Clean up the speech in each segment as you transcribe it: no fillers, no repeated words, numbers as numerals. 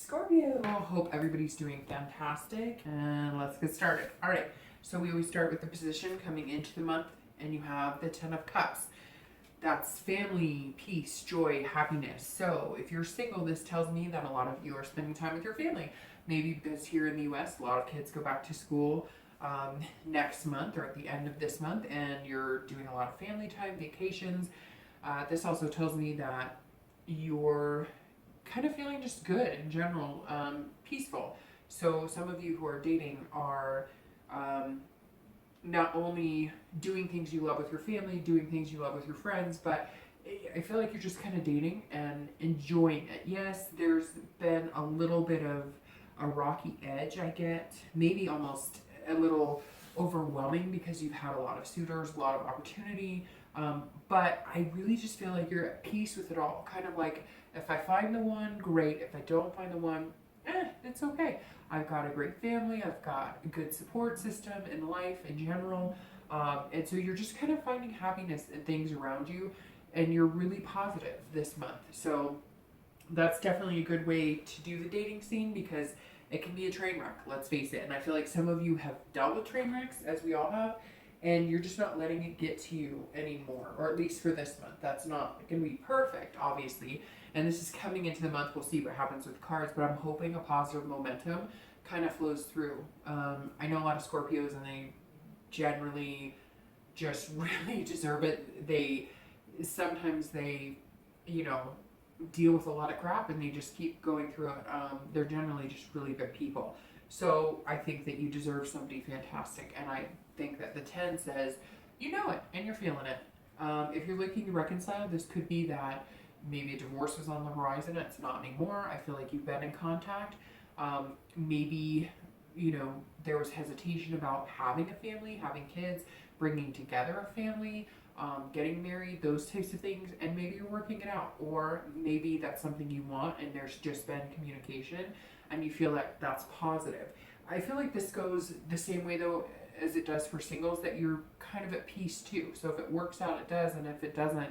Scorpio. Hope everybody's doing fantastic, and let's get started. All right, so we always start with the position coming into the month, and you have the 10 of Cups. That's family, peace, joy, happiness. So if you're single, this tells me that a lot of you are spending time with your family. Maybe because here in the US, a lot of kids go back to school next month or at the end of this month, and you're doing a lot of family time, vacations. This also tells me that you're kind of feeling just good in general, peaceful. So some of you who are dating are not only doing things you love with your family, doing things you love with your friends, but I feel like you're just kind of dating and enjoying it. Yes, there's been a little bit of a rocky edge, I get, maybe almost a little overwhelming because you've had a lot of suitors, a lot of opportunity. But I really just feel like you're at peace with it all. Kind of like, if I find the one, great. If I don't find the one, it's okay. I've got a great family. I've got a good support system in life in general. And so you're just kind of finding happiness in things around you, and you're really positive this month. So that's definitely a good way to do the dating scene because it can be a train wreck, let's face it. And I feel like some of you have dealt with train wrecks, as we all have, and you're just not letting it get to you anymore, or at least for this month. That's not going to be perfect, obviously. And this is coming into the month. We'll see what happens with cards, but I'm hoping a positive momentum kind of flows through. I know a lot of Scorpios, and they generally just really deserve it. Sometimes they, deal with a lot of crap, and they just keep going through it. They're generally just really good people. So I think that you deserve somebody fantastic, and I think that the 10 says you know it and you're feeling it. If you're looking to reconcile, this could be that maybe a divorce was on the horizon. It's not anymore. I feel like you've been in contact. Maybe there was hesitation about having a family, having kids, bringing together a family, getting married, those types of things, and maybe you're working it out, or maybe that's something you want and there's just been communication and you feel like that's positive. I feel like this goes the same way though as it does for singles, that you're kind of at peace too. So if it works out, it does, and if it doesn't,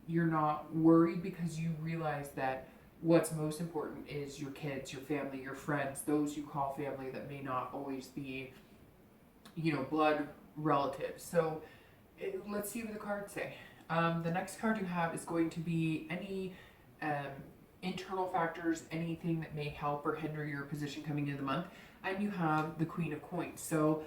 you're not worried because you realize that what's most important is your kids, your family, your friends, those you call family that may not always be, blood relatives. So let's see what the cards say. The next card you have is going to be any internal factors, anything that may help or hinder your position coming into the month. And you have the Queen of Coins. So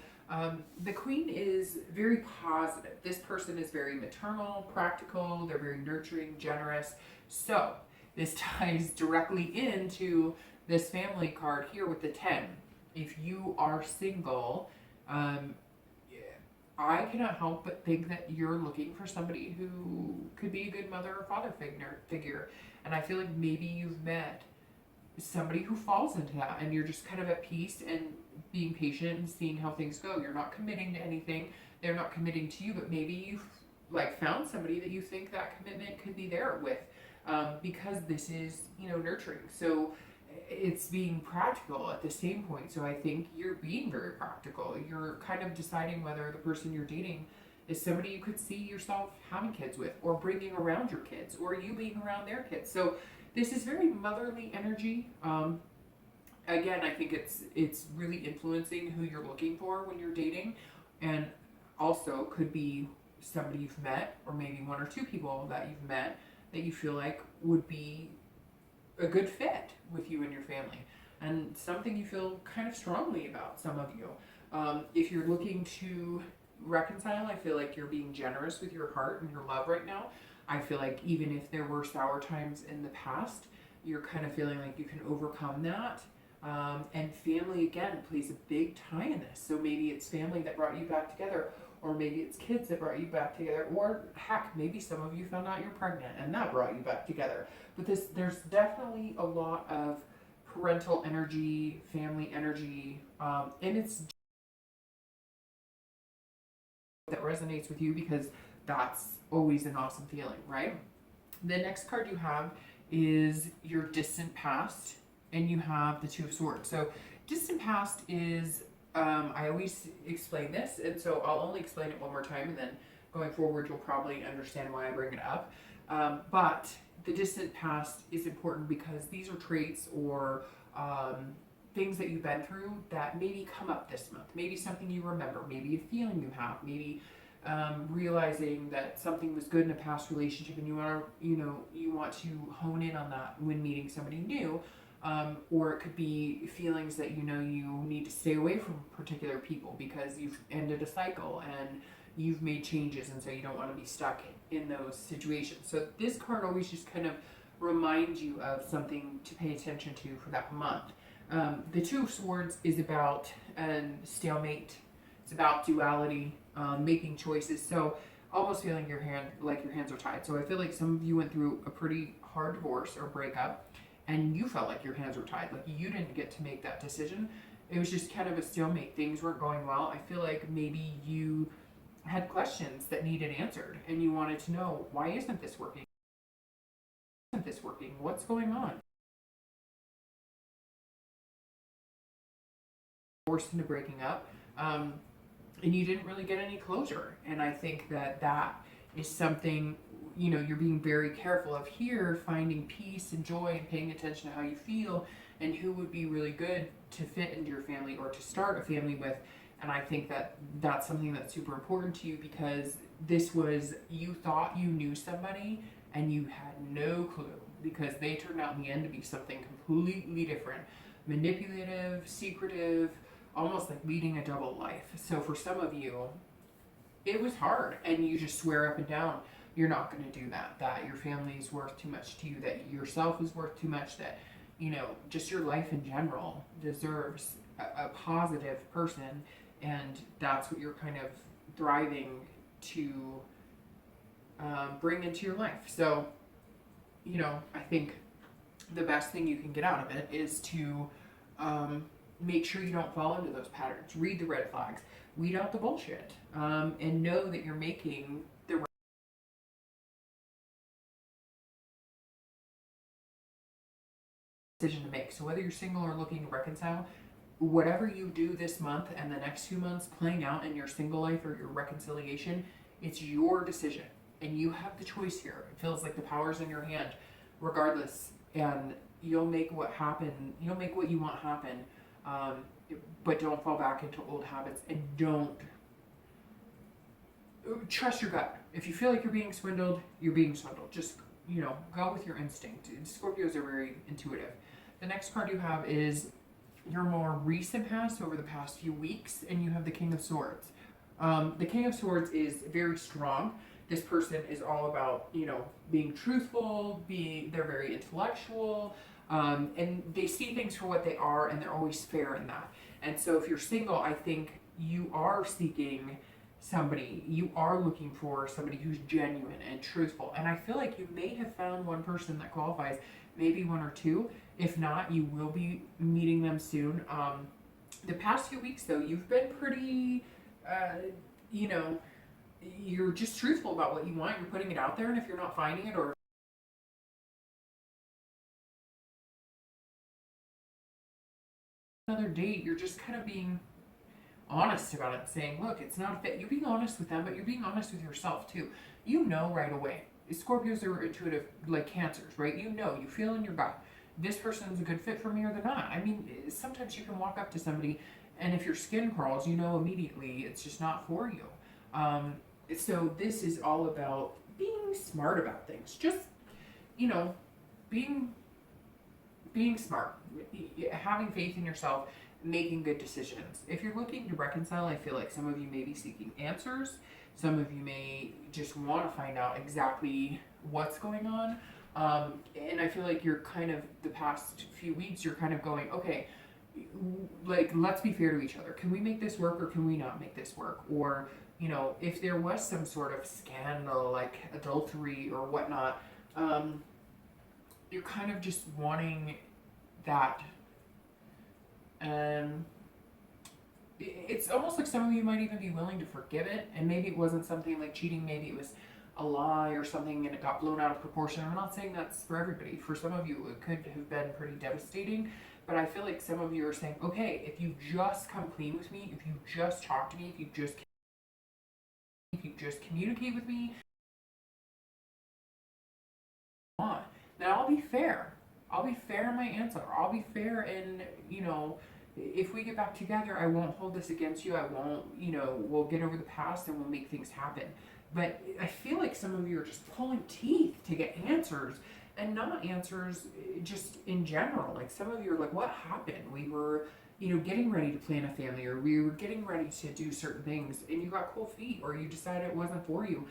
the Queen is very positive. This person is very maternal, practical, they're very nurturing, generous. So this ties directly into this family card here with the 10. If you are single, I cannot help but think that you're looking for somebody who could be a good mother or father figure. And I feel like maybe you've met somebody who falls into that, and you're just kind of at peace and being patient and seeing how things go. You're not committing to anything. They're not committing to you, but maybe you've found somebody that you think that commitment could be there with, because this is, nurturing. So it's being practical at the same point. So I think you're being very practical. You're kind of deciding whether the person you're dating is somebody you could see yourself having kids with, or bringing around your kids, or you being around their kids. So this is very motherly energy. Again, I think it's really influencing who you're looking for when you're dating, and also could be somebody you've met, or maybe one or two people that you've met that you feel like would be a good fit with you and your family, and something you feel kind of strongly about, some of you. If you're looking to reconcile, I feel like you're being generous with your heart and your love right now. I feel like even if there were sour times in the past, you're kind of feeling like you can overcome that. And family, again, plays a big tie in this. So maybe it's family that brought you back together, or maybe it's kids that brought you back together, or heck, maybe some of you found out you're pregnant and that brought you back together. But there's definitely a lot of parental energy, family energy, and it's that resonates with you, because that's always an awesome feeling, right? The next card you have is your distant past, and you have the Two of Swords. So distant past is, I always explain this, and so I'll only explain it one more time, and then going forward you'll probably understand why I bring it up. But the distant past is important because these are traits or things that you've been through that maybe come up this month. Maybe something you remember, maybe a feeling you have, maybe realizing that something was good in a past relationship and you want to hone in on that when meeting somebody new. Or it could be feelings that you need to stay away from particular people because you've ended a cycle and you've made changes, and so you don't want to be stuck in those situations. So this card always just kind of reminds you of something to pay attention to for that month. The Two of Swords is about stalemate. It's about duality, making choices. So almost feeling your hands are tied. So I feel like some of you went through a pretty hard divorce or breakup, and you felt like your hands were tied. Like you didn't get to make that decision. It was just kind of a stalemate. Things weren't going well. I feel like maybe you had questions that needed answered, and you wanted to know, why isn't this working? What's going on? Forced into breaking up, and you didn't really get any closure. And I think that is something you're being very careful of here, finding peace and joy and paying attention to how you feel and who would be really good to fit into your family or to start a family with. And I think that's something that's super important to you, because this was, you thought you knew somebody and you had no clue, because they turned out in the end to be something completely different. Manipulative, secretive, almost like leading a double life. So for some of you, it was hard, and you just swear up and down you're not going to do that your family is worth too much to you, that yourself is worth too much, that just your life in general deserves a positive person, and that's what you're kind of thriving to bring into your life. So I think the best thing you can get out of it is to make sure you don't fall into those patterns. Read the red flags, weed out the bullshit, and know that you're making the right decision to make. So whether you're single or looking to reconcile, whatever you do this month and the next 2 months playing out in your single life or your reconciliation, it's your decision, and you have the choice here. It feels like the power's in your hand regardless, and you'll make what you want happen. But don't fall back into old habits, and don't trust your gut. If you feel like you're being swindled, you're being swindled. Just go with your instinct. Scorpios are very intuitive. The next card you have is your more recent past, over the past few weeks, and you have the King of Swords. The King of Swords is very strong. This person is all about being truthful, they're very intellectual, and they see things for what they are, and they're always fair in that. And so if you're single, I think you are seeking somebody, you are looking for somebody who's genuine and truthful. And I feel like you may have found one person that qualifies, maybe one or two. If not, you will be meeting them soon. The past few weeks, though, you've been pretty, you're just truthful about what you want. You're putting it out there, and if you're not finding it, or another date, you're just kind of being honest about it, saying, look, it's not a fit. You're being honest with them, but you're being honest with yourself too. Right away. Scorpios are intuitive, like Cancers, right? You feel in your gut, this person's a good fit for me or they're not. I mean, sometimes you can walk up to somebody, and if your skin crawls, immediately it's just not for you. So this is all about being smart about things. Just, being smart, having faith in yourself, making good decisions. If you're looking to reconcile, I feel like some of you may be seeking answers. Some of you may just want to find out exactly what's going on. And I feel like you're kind of, the past few weeks, you're kind of going, okay, like, let's be fair to each other. Can we make this work, or can we not make this work? Or, if there was some sort of scandal, like adultery or whatnot, you're kind of just wanting that. It's almost like some of you might even be willing to forgive it, and maybe it wasn't something like cheating, maybe it was a lie or something and it got blown out of proportion. I'm not saying that's for everybody. For some of you, it could have been pretty devastating, but I feel like some of you are saying, okay, if you just come clean with me, if you just talk to me, if you just communicate with me, then I'll be fair. I'll be fair in my answer. I'll be fair in, if we get back together, I won't hold this against you. I won't, we'll get over the past and we'll make things happen. But I feel like some of you are just pulling teeth to get answers, and not answers just in general. Like some of you are like, what happened? We were, getting ready to plan a family, or we were getting ready to do certain things and you got cold feet, or you decided it wasn't for you.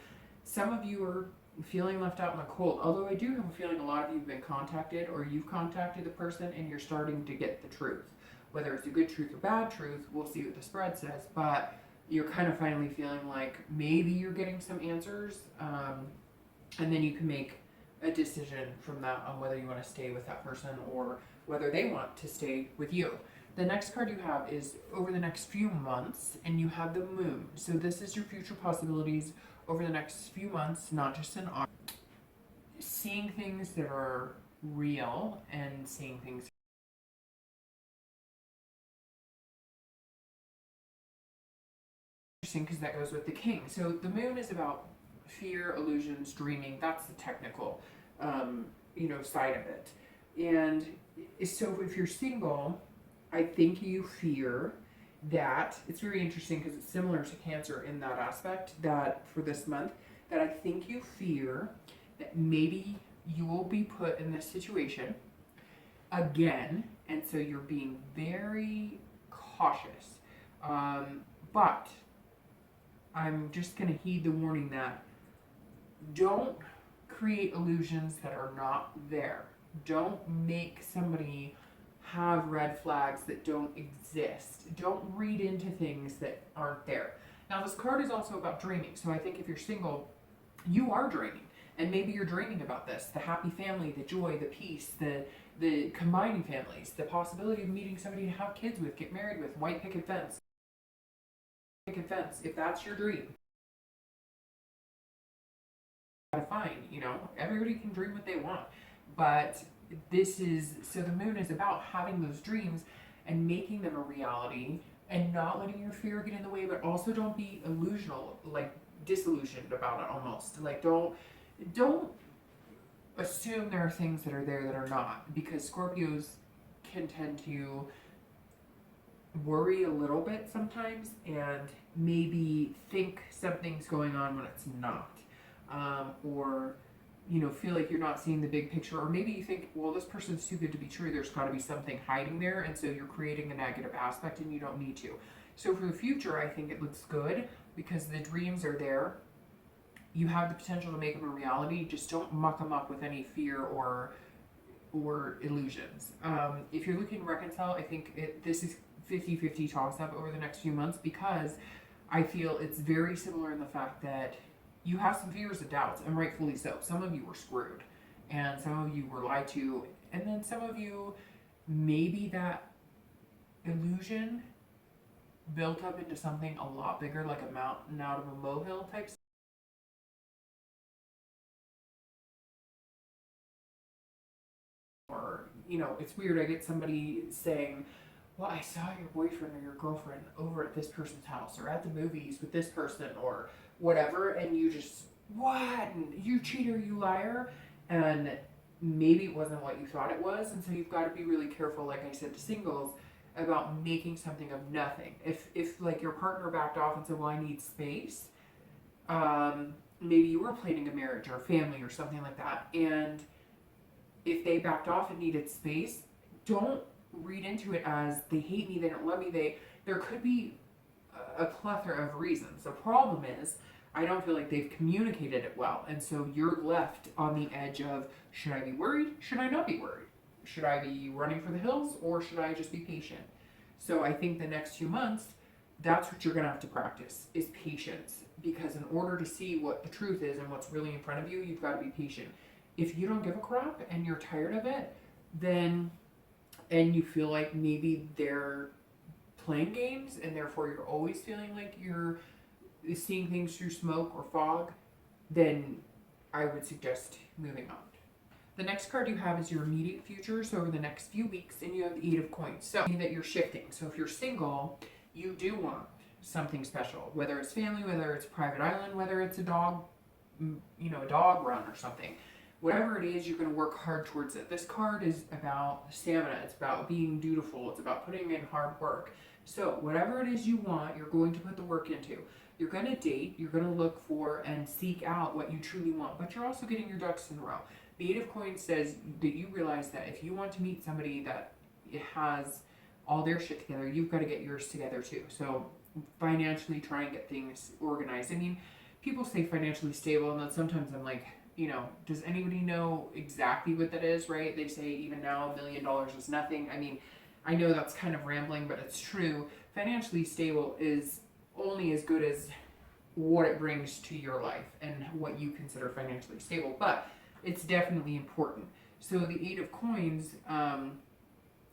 Some of you are feeling left out in the cold. Although I do have a feeling a lot of you have been contacted, or you've contacted the person and you're starting to get the truth. Whether it's a good truth or bad truth, we'll see what the spread says. But you're kind of finally feeling like maybe you're getting some answers, and then you can make a decision from that on whether you want to stay with that person or whether they want to stay with you. The next card you have is over the next few months, and you have the moon. So this is your future possibilities over the next few months, not just in August. Seeing things that are real and seeing things interesting, because that goes with the king. So the moon is about fear, illusions, dreaming. That's the technical, side of it. And so if you're single, I think you fear that, it's very interesting because it's similar to Cancer in that aspect, that for this month, that I think you fear that maybe you will be put in this situation again, and so you're being very cautious. But I'm just going to heed the warning that don't create illusions that are not there. Don't make somebody have red flags that don't exist. Don't read into things that aren't there. Now, this card is also about dreaming. So I think if you're single, you are dreaming. And maybe you're dreaming about this, the happy family, the joy, the peace, the combining families, the possibility of meeting somebody to have kids with, get married with, white picket fence. If that's your dream, fine, everybody can dream what they want. But so the moon is about having those dreams and making them a reality and not letting your fear get in the way, but also don't be illusional, like disillusioned about it almost. Like don't assume there are things that are there that are not, because Scorpios can tend to worry a little bit sometimes and maybe think something's going on when it's not, or feel like you're not seeing the big picture, or maybe you think, well, this person's too good to be true, there's got to be something hiding there, and so you're creating a negative aspect and you don't need to. So for the future, I think it looks good because the dreams are there. You have the potential to make them a reality. Just don't muck them up with any fear or illusions. If you're looking to reconcile, I think this is 50-50 toss-up over the next few months, because I feel it's very similar in the fact that you have some fears and doubts, and rightfully so. Some of you were screwed, and some of you were lied to, and then some of you, maybe that illusion built up into something a lot bigger, like a mountain out of a molehill type. Or, it's weird, I get somebody saying, well, I saw your boyfriend or your girlfriend over at this person's house or at the movies with this person or whatever, and you just, what? And you cheater, you liar. And maybe it wasn't what you thought it was. And so you've got to be really careful, like I said, to singles, about making something of nothing. If like your partner backed off and said, well, I need space, maybe you were planning a marriage or a family or something like that, and if they backed off and needed space, don't read into it as they hate me, they don't love me. There could be a plethora of reasons. The problem is, I don't feel like they've communicated it well, and so you're left on the edge of, should I be worried? Should I not be worried? Should I be running for the hills, or should I just be patient? So I think the next few months, that's what you're going to have to practice, is patience. Because in order to see what the truth is and what's really in front of you, you've got to be patient. If you don't give a crap and you're tired of it, then, and you feel like maybe they're playing games and therefore you're always feeling like you're seeing things through smoke or fog, then I would suggest moving on. The next card you have is your immediate future, so over the next few weeks, and you have the 8 of Coins. So that you're shifting. So if you're single, you do want something special, whether it's family, whether it's a private island, whether it's a dog, a dog run or something. whatever it is, you're going to work hard towards it. This card is about stamina. It's about being dutiful. It's about putting in hard work. So whatever it is you want, you're going to put the work into. You're going to date. You're going to look for and seek out what you truly want. But you're also getting your ducks in a row. The Eight of Coins says that you realize that if you want to meet somebody that has all their shit together, you've got to get yours together too. So financially try and get things organized. I mean, people say financially stable, and then sometimes I'm like, you know, does anybody know exactly what that is, right? They say even now $1 million is nothing. I mean, I know that's kind of rambling, but it's true. Financially stable is only as good as what it brings to your life and what you consider financially stable, but it's definitely important. So the Eight of Coins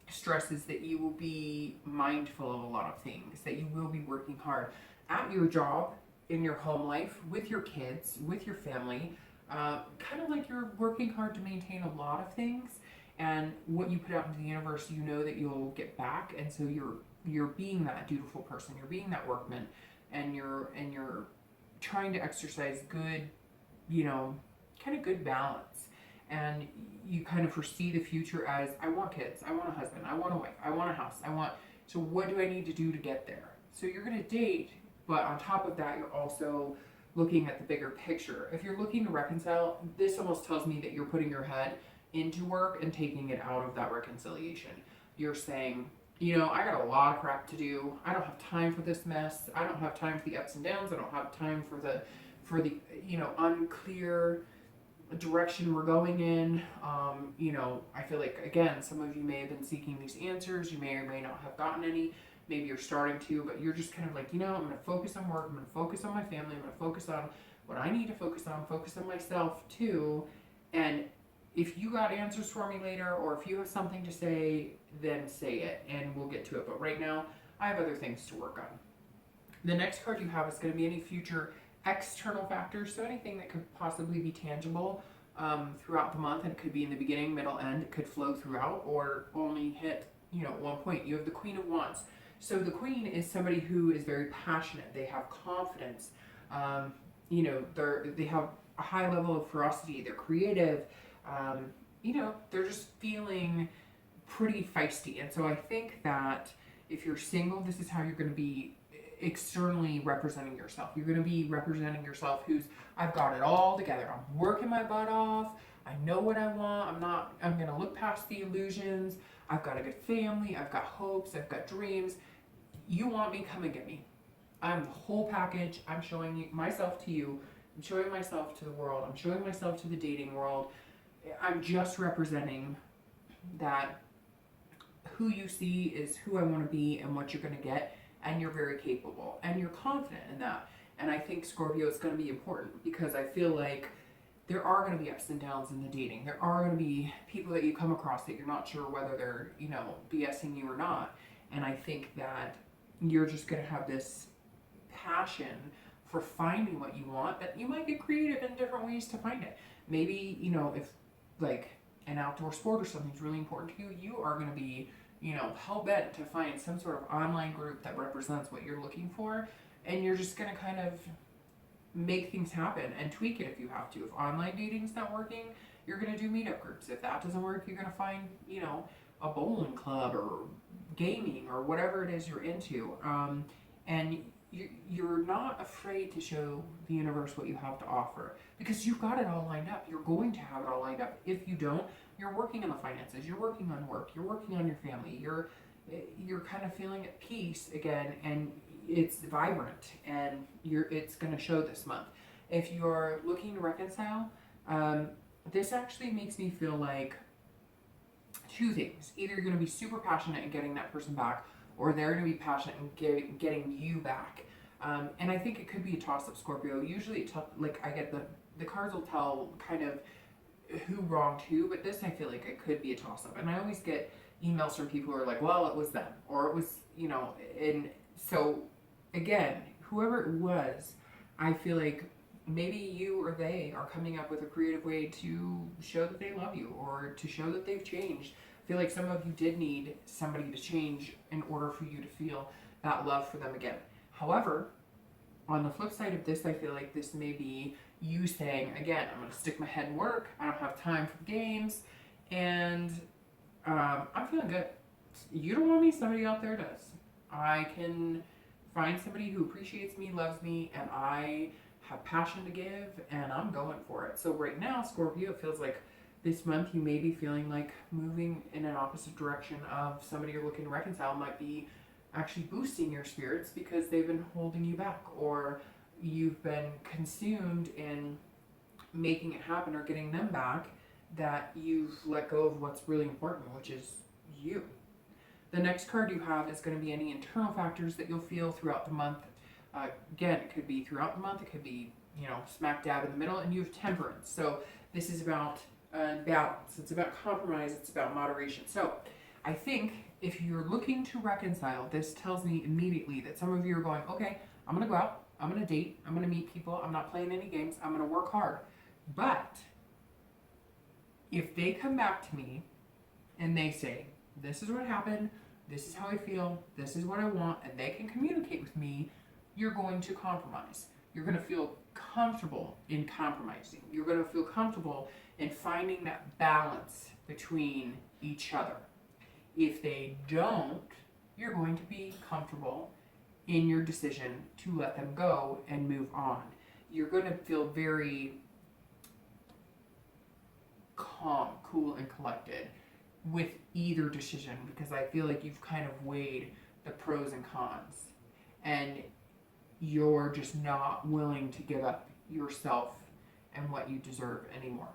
stresses that you will be mindful of a lot of things, that you will be working hard at your job, in your home life, with your kids, with your family. Kind of like you're working hard to maintain a lot of things, and what you put out into the universe, you know that you'll get back, and so you're being that dutiful person, you're being that workman, and you're trying to exercise good, you know, kind of good balance, and you kind of foresee the future as, I want kids, I want a husband, I want a wife, I want a house, so what do I need to do to get there? So you're going to date, but on top of that, you're also looking at the bigger picture. If you're looking to reconcile, this almost tells me that you're putting your head into work and taking it out of that reconciliation. You're saying, you know, I got a lot of crap to do. I don't have time for this mess. I don't have time for the ups and downs. I don't have time for the you know, unclear direction we're going in. You know, I feel like, again, some of you may have been seeking these answers. You may or may not have gotten any. Maybe you're starting to, but you're just kind of like, you know, I'm going to focus on work. I'm going to focus on my family. I'm going to focus on what I need to focus on myself too. And if you got answers for me later, or if you have something to say, then say it and we'll get to it. But right now, I have other things to work on. The next card you have is going to be any future external factors. So anything that could possibly be tangible throughout the month, and it could be in the beginning, middle, end. It could flow throughout or only hit, you know, one point. You have the Queen of Wands. So the Queen is somebody who is very passionate. They have confidence. You know, they have a high level of ferocity. They're creative. You know, they're just feeling pretty feisty. And so I think that if you're single, this is how you're going to be externally representing yourself. You're going to be representing yourself who's, I've got it all together. I'm working my butt off. I know what I want. I'm going to look past the illusions. I've got a good family. I've got hopes. I've got dreams. You want me, come and get me. I'm the whole package. I'm showing myself to you. I'm showing myself to the world. I'm showing myself to the dating world. I'm just representing that who you see is who I want to be and what you're going to get, and you're very capable and you're confident in that. And I think, Scorpio, is going to be important because I feel like there are going to be ups and downs in the dating. There are going to be people that you come across that you're not sure whether they're, you know, BSing you or not. And I think that you're just going to have this passion for finding what you want, that you might get creative in different ways to find it. Maybe, you know, if like an outdoor sport or something's really important to you, you are going to be, you know, hell-bent to find some sort of online group that represents what you're looking for, and you're just going to kind of make things happen and tweak it if you have to. If online dating's not working, you're going to do meetup groups. If that doesn't work, you're going to find, you know, a bowling club or gaming or whatever it is you're into. And you're not afraid to show the universe what you have to offer because you've got it all lined up. You're going to have it all lined up. If you don't, you're working on the finances, you're working on work, you're working on your family, you're kind of feeling at peace again, and it's vibrant, and it's going to show this month. If you're looking to reconcile, this actually makes me feel like two things. Either you're going to be super passionate in getting that person back, or they're going to be passionate in getting you back. And I think it could be a toss-up, Scorpio. Usually, I get the cards will tell kind of who wronged who, but this, I feel like it could be a toss-up. And I always get emails from people who are like, well, it was them, or it was, you know, and so, again, whoever it was, I feel like maybe you or they are coming up with a creative way to show that they love you or to show that they've changed. I feel like some of you did need somebody to change in order for you to feel that love for them again. However, on the flip side of this, I feel like this may be you saying, again, I'm going to stick my head in work. I don't have time for games. And I'm feeling good. You don't want me, somebody out there does. I can find somebody who appreciates me, loves me, and I have passion to give, and I'm going for it. So right now, Scorpio, it feels like this month you may be feeling like moving in an opposite direction of somebody you're looking to reconcile might be actually boosting your spirits because they've been holding you back, or you've been consumed in making it happen or getting them back, that you've let go of what's really important, which is you. The next card you have is going to be any internal factors that you'll feel throughout the month. Again, it could be throughout the month, it could be, smack dab in the middle, and you have temperance. So this is about balance, it's about compromise, it's about moderation. So I think if you're looking to reconcile, this tells me immediately that some of you are going, okay, I'm going to go out, I'm going to date, I'm going to meet people, I'm not playing any games, I'm going to work hard. But if they come back to me and they say, this is what happened, this is how I feel, this is what I want, and they can communicate with me, you're going to compromise. You're going to feel comfortable in compromising. You're going to feel comfortable in finding that balance between each other. If they don't, you're going to be comfortable in your decision to let them go and move on. You're going to feel very calm, cool, and collected with either decision, because I feel like you've kind of weighed the pros and cons, and you're just not willing to give up yourself and what you deserve anymore.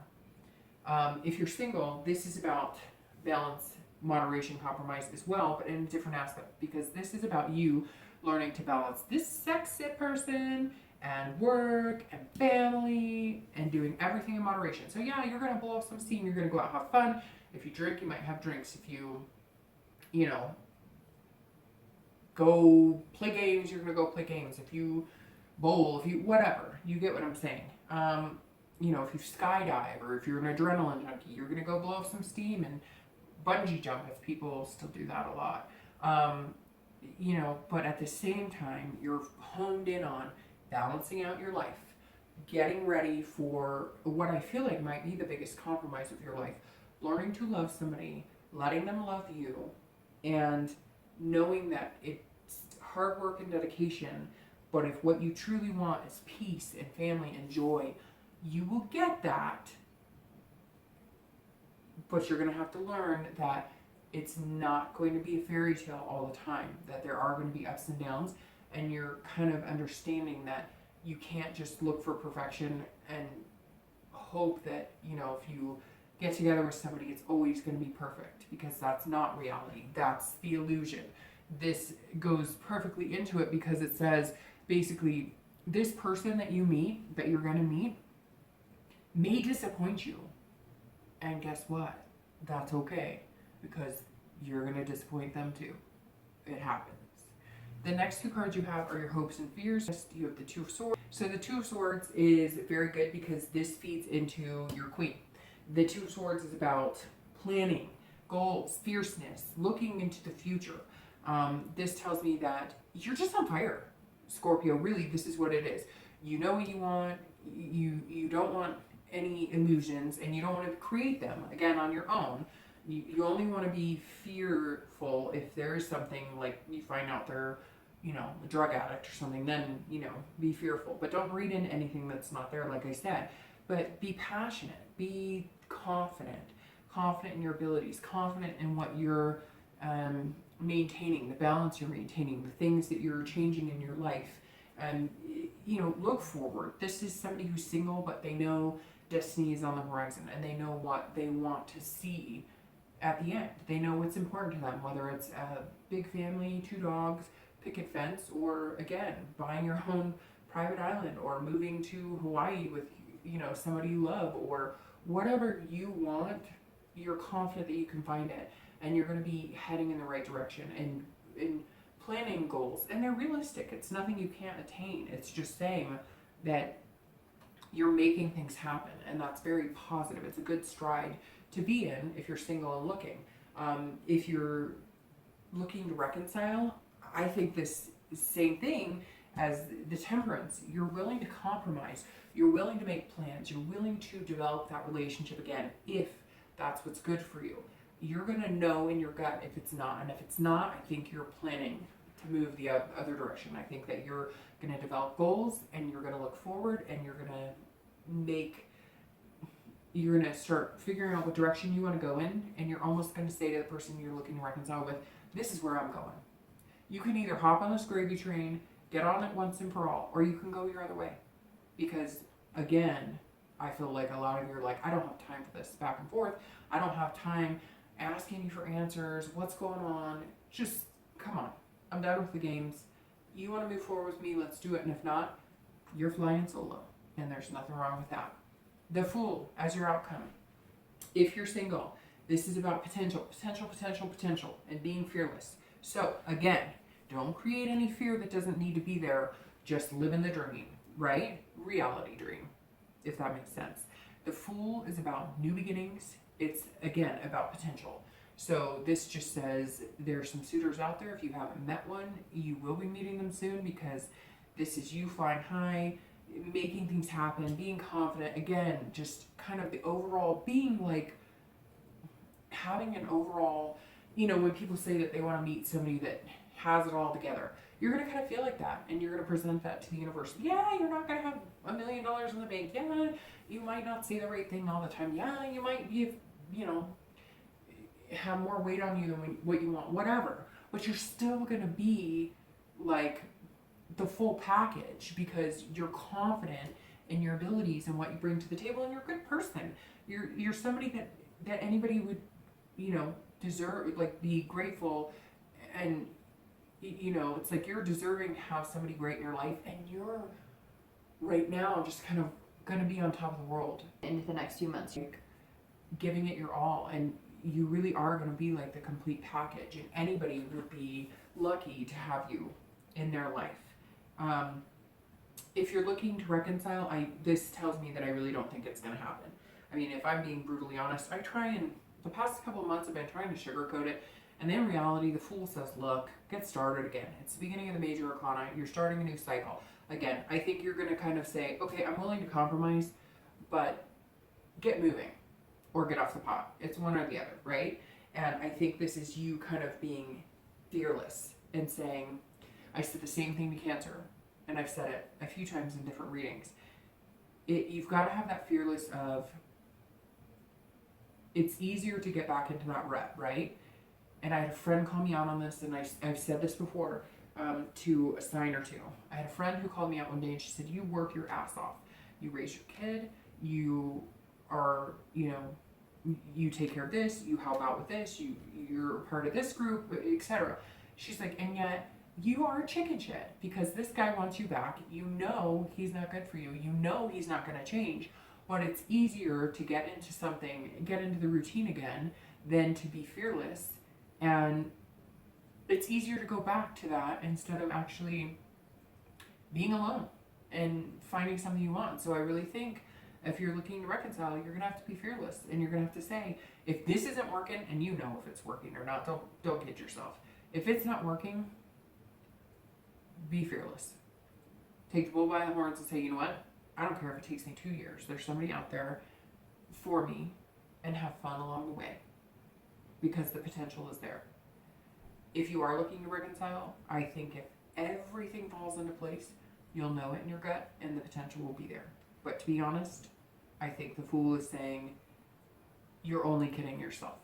If you're single, this is about balance, moderation, compromise as well, but in a different aspect, because this is about you learning to balance this sexy person and work and family and doing everything in moderation. So yeah, you're going to blow off some steam, you're going to go out and have fun. If you drink, you might have drinks. If you go play games, you're going to go play games. If you bowl, if you, whatever, you get what I'm saying. If you skydive, or if you're an adrenaline junkie, you're going to go blow off some steam and bungee jump, if people still do that a lot. But at the same time, you're honed in on balancing out your life, getting ready for what I feel like might be the biggest compromise of your life, learning to love somebody, letting them love you, and knowing that it's hard work and dedication, but if what you truly want is peace and family and joy, you will get that. But you're going to have to learn that it's not going to be a fairy tale all the time, that there are going to be ups and downs, and you're kind of understanding that you can't just look for perfection and hope that, if you get together with somebody, it's always going to be perfect, because that's not reality. That's the illusion. This goes perfectly into it, because it says, basically, this person that you meet, that you're going to meet, may disappoint you. And guess what? That's okay, because you're going to disappoint them too. It happens. The next two cards you have are your hopes and fears. You have the Two of Swords. So the Two of Swords is very good because this feeds into your Queen. The Two of Swords is about planning, goals, fierceness, looking into the future. This tells me that you're just on fire, Scorpio. Really, this is what it is. You know what you want. You don't want any illusions, and you don't want to create them again on your own. You only want to be fearful if there is something, like you find out they're a drug addict or something, then be fearful, but don't read in anything that's not there, like I said. But be passionate, be confident in your abilities, confident in what you're maintaining, the balance you're maintaining, the things that you're changing in your life, and look forward. This is somebody who's single, but they know destiny is on the horizon, and they know what they want to see at the end. They know what's important to them, whether it's a big family, 2 dogs, picket fence, or again, buying your own private island, or moving to Hawaii with somebody you love, or whatever you want. You're confident that you can find it, and you're going to be heading in the right direction and in planning goals, and they're realistic. It's nothing you can't attain. It's just saying that you're making things happen, and that's very positive. It's a good stride to be in if you're single and looking. If you're looking to reconcile, I think this same thing as the Temperance, you're willing to compromise. You're willing to make plans. You're willing to develop that relationship again if that's what's good for you. You're going to know in your gut if it's not. And if it's not, I think you're planning to move the other direction. I think that you're going to develop goals and you're going to look forward and you're going to start figuring out what direction you want to go in, and you're almost going to say to the person you're looking to reconcile with, this is where I'm going. You can either hop on this gravy train, get on it once and for all, or you can go your other way. Because, again, I feel like a lot of you are like, I don't have time for this back and forth. I don't have time asking you for answers. What's going on? Just, come on. I'm done with the games. You want to move forward with me, let's do it. And if not, you're flying solo. And there's nothing wrong with that. The Fool as your outcome. If you're single, this is about potential, and being fearless. So, again, don't create any fear that doesn't need to be there. Just live in the dream, right? Reality dream, if that makes sense. The Fool is about new beginnings. It's, again, about potential. So this just says there's some suitors out there. If you haven't met one, you will be meeting them soon, because this is you flying high, making things happen, being confident. Again, just kind of the overall being like having an overall, when people say that they want to meet somebody that has it all together, you're going to kind of feel like that, and you're going to present that to the universe. Yeah, you're not going to have $1 million in the bank. Yeah, you might not say the right thing all the time. Yeah, you might be, have more weight on you than what you want, whatever. But you're still going to be like the full package, because you're confident in your abilities and what you bring to the table, and you're a good person. You're somebody that anybody would, deserve, like, be grateful, and it's like you're deserving to have somebody great in your life, and you're right now just kind of going to be on top of the world into the next few months. You're giving it your all, and you really are going to be like the complete package, and anybody would be lucky to have you in their life. If you're looking to reconcile, this tells me that I really don't think it's going to happen. I mean, if I'm being brutally honest, the past couple of months I've been trying to sugarcoat it, and in reality, the Fool says, look, get started again. It's the beginning of the major arcana. You're starting a new cycle. Again, I think you're going to kind of say, okay, I'm willing to compromise, but get moving or get off the pot. It's one or the other, right? And I think this is you kind of being fearless and saying, I said the same thing to Cancer, and I've said it a few times in different readings. You've got to have that fearless of, it's easier to get back into that rut, right? And I had a friend call me out on this, and I've said this before to a sign or two. I had a friend who called me out one day, and she said, you work your ass off. You raise your kid, you are, you take care of this, you help out with this, you're part of this group, etc. She's like, and yet you are a chicken shit, because this guy wants you back. He's not good for you. He's not going to change. But it's easier to get into the routine again, than to be fearless. And it's easier to go back to that instead of actually being alone and finding something you want. So I really think if you're looking to reconcile, you're going to have to be fearless, and you're going to have to say, if this isn't working, and if it's working or not, don't kid yourself. If it's not working, be fearless. Take the bull by the horns and say, you know what? I don't care if it takes me 2 years. There's somebody out there for me, and have fun along the way, because the potential is there. If you are looking to reconcile, I think if everything falls into place, you'll know it in your gut, and the potential will be there. But to be honest, I think the Fool is saying you're only kidding yourself.